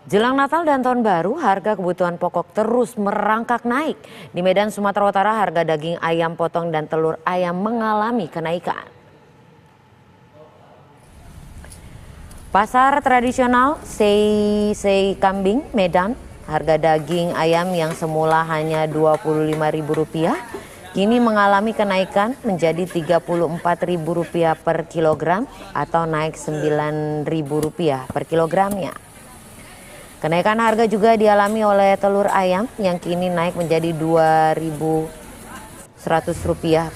Jelang Natal dan Tahun Baru, harga kebutuhan pokok terus merangkak naik. Di Medan, Sumatera Utara, harga daging ayam potong dan telur ayam mengalami kenaikan. Pasar tradisional Sei Kambing, Medan, harga daging ayam yang semula hanya Rp25.000, kini mengalami kenaikan menjadi Rp34.000 per kilogram atau naik Rp9.000 per kilogramnya. Kenaikan harga juga dialami oleh telur ayam yang kini naik menjadi Rp2.100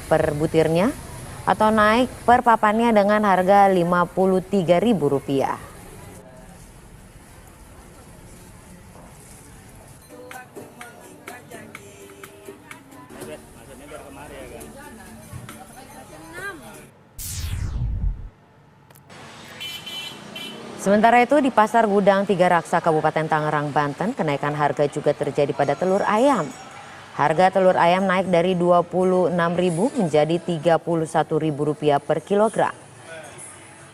per butirnya atau naik per papannya dengan harga Rp53.000. Sementara itu di Pasar Gudang Tiga Raksa Kabupaten Tangerang, Banten, kenaikan harga juga terjadi pada telur ayam. Harga telur ayam naik dari Rp26.000 menjadi Rp31.000 per kilogram.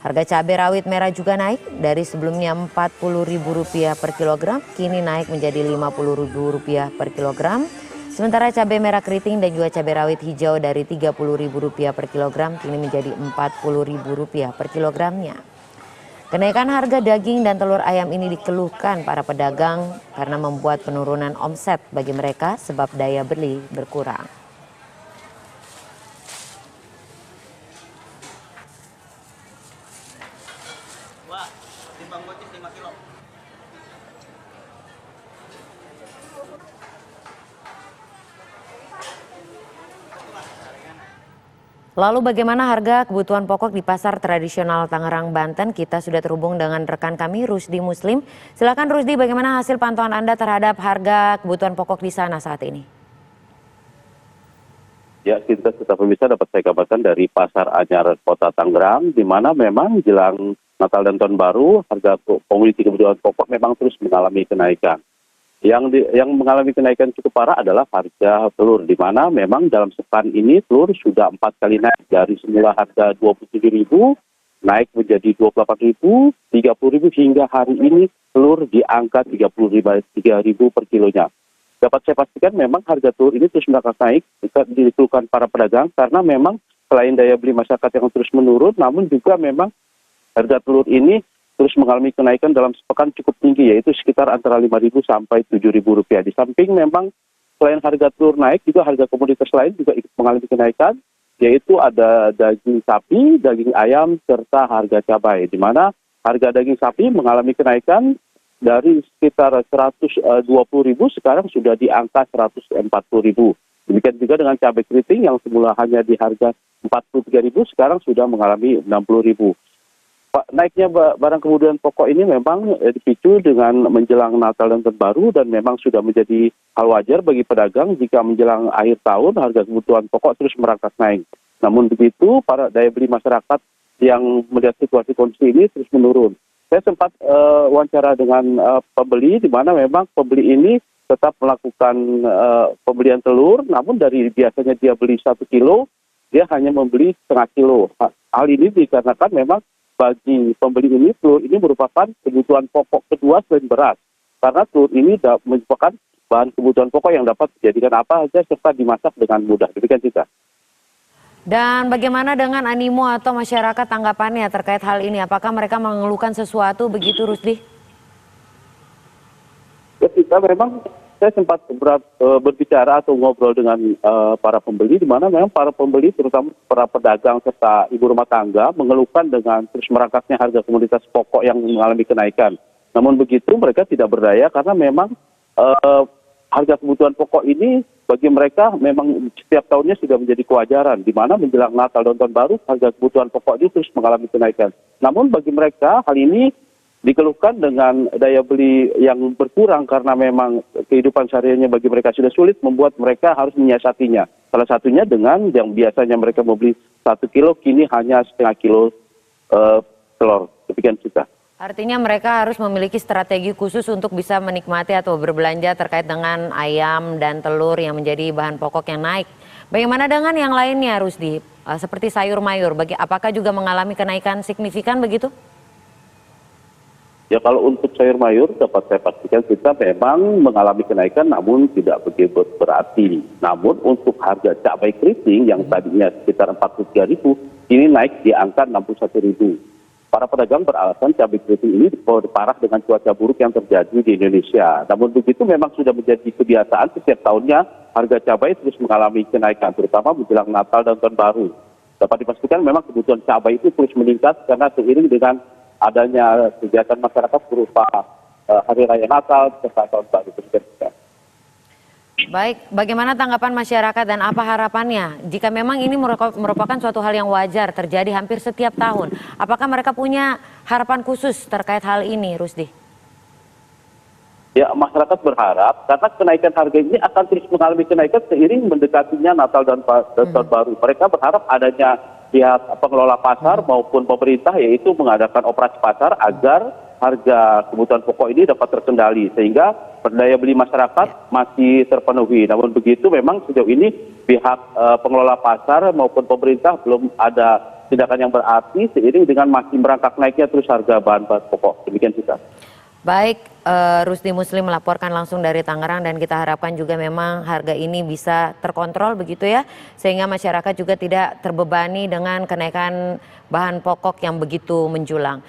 Harga cabai rawit merah juga naik dari sebelumnya Rp40.000 per kilogram, kini naik menjadi Rp50.000 per kilogram. Sementara cabai merah keriting dan juga cabai rawit hijau dari Rp30.000 per kilogram, kini menjadi Rp40.000 per kilogramnya. Kenaikan harga daging dan telur ayam ini dikeluhkan para pedagang karena membuat penurunan omset bagi mereka sebab daya beli berkurang. Lalu bagaimana harga kebutuhan pokok di pasar tradisional Tangerang, Banten? Kita sudah terhubung dengan rekan kami Rusdi Muslim. Silakan Rusdi, bagaimana hasil pantauan Anda terhadap harga kebutuhan pokok di sana saat ini? Ya, kita pemirsa dapat saya kabarkan dari Pasar Anyar Kota Tangerang, di mana memang jelang Natal dan Tahun Baru, harga komoditi kebutuhan pokok memang terus mengalami kenaikan. Yang mengalami kenaikan cukup parah adalah harga telur, di mana memang dalam sepekan ini telur sudah 4 kali naik dari semula harga Rp27.000 naik menjadi Rp28.000, Rp30.000 hingga hari ini telur di angka Rp33.000 per kilonya. Dapat saya pastikan memang harga telur ini terus merangkak naik, dikeluhkan para pedagang karena memang selain daya beli masyarakat yang terus menurun, namun juga memang harga telur ini terus mengalami kenaikan dalam sepekan cukup tinggi, yaitu sekitar antara Rp5.000 sampai Rp7.000. Di samping memang selain harga telur naik, juga harga komoditas lain juga ikut mengalami kenaikan, yaitu ada daging sapi, daging ayam, serta harga cabai. Di mana harga daging sapi mengalami kenaikan dari sekitar Rp120.000, sekarang sudah di angka Rp140.000. Demikian juga dengan cabai keriting yang semula hanya di harga Rp43.000, sekarang sudah mengalami Rp60.000. Naiknya barang kebutuhan pokok ini memang dipicu dengan menjelang Natal dan Tahun Baru, dan memang sudah menjadi hal wajar bagi pedagang jika menjelang akhir tahun harga kebutuhan pokok terus merangkak naik. Namun begitu, para daya beli masyarakat yang melihat situasi kondisi ini terus menurun. Saya sempat wawancara dengan pembeli, di mana memang pembeli ini tetap melakukan pembelian telur, namun dari biasanya dia beli 1 kilo, dia hanya membeli setengah kilo. Hal ini dikarenakan memang bagi pembeli ini, telur ini merupakan kebutuhan pokok kedua selain beras. Karena telur ini merupakan bahan kebutuhan pokok yang dapat dijadikan apa saja serta dimasak dengan mudah. Demikian juga. Dan bagaimana dengan animo atau masyarakat tanggapannya terkait hal ini? Apakah mereka mengeluhkan sesuatu begitu, Rusdi? Ya, kita memang saya sempat berbicara atau ngobrol dengan para pembeli, di mana memang para pembeli terutama para pedagang serta ibu rumah tangga mengeluhkan dengan terus merangkaknya harga komoditas pokok yang mengalami kenaikan. Namun begitu mereka tidak berdaya karena memang harga kebutuhan pokok ini bagi mereka memang setiap tahunnya sudah menjadi kewajaran, di mana menjelang Natal dan Tahun Baru harga kebutuhan pokok ini terus mengalami kenaikan. Namun bagi mereka hal ini dikeluhkan dengan daya beli yang berkurang karena memang kehidupan sehari-harinya bagi mereka sudah sulit, membuat mereka harus menyiasatinya. Salah satunya dengan yang biasanya mereka membeli 1 kilo, kini hanya setengah kilo telur. Demikian juga. Artinya mereka harus memiliki strategi khusus untuk bisa menikmati atau berbelanja terkait dengan ayam dan telur yang menjadi bahan pokok yang naik. Bagaimana dengan yang lainnya, Rusdi? Seperti sayur mayur, apakah juga mengalami kenaikan signifikan begitu? Ya kalau untuk sayur mayur dapat saya pastikan kita memang mengalami kenaikan namun tidak begitu berarti. Namun untuk harga cabai keriting yang tadinya sekitar 43.000 ini naik di angka 61.000. Para pedagang beralasan cabai keriting ini parah dengan cuaca buruk yang terjadi di Indonesia. Namun begitu memang sudah menjadi kebiasaan setiap tahunnya harga cabai terus mengalami kenaikan terutama menjelang Natal dan Tahun Baru. Dapat dipastikan memang kebutuhan cabai itu terus meningkat karena seiring dengan adanya kegiatan masyarakat berupa Hari Raya Natal serta Tahun Baru. Baik, bagaimana tanggapan masyarakat dan apa harapannya? Jika memang ini merupakan suatu hal yang wajar terjadi hampir setiap tahun, apakah mereka punya harapan khusus terkait hal ini, Rusdi? Ya, masyarakat berharap karena kenaikan harga ini akan terus mengalami kenaikan seiring mendekatinya Natal dan Tahun Baru. Mereka berharap adanya pihak pengelola pasar maupun pemerintah yaitu mengadakan operasi pasar agar harga kebutuhan pokok ini dapat terkendali sehingga daya beli masyarakat masih terpenuhi. Namun begitu memang sejauh ini pihak pengelola pasar maupun pemerintah belum ada tindakan yang berarti seiring dengan masih merangkak naiknya terus harga bahan pokok. Demikian kita. Baik, Rusdi Muslim melaporkan langsung dari Tangerang dan kita harapkan juga memang harga ini bisa terkontrol begitu ya, sehingga masyarakat juga tidak terbebani dengan kenaikan bahan pokok yang begitu menjulang.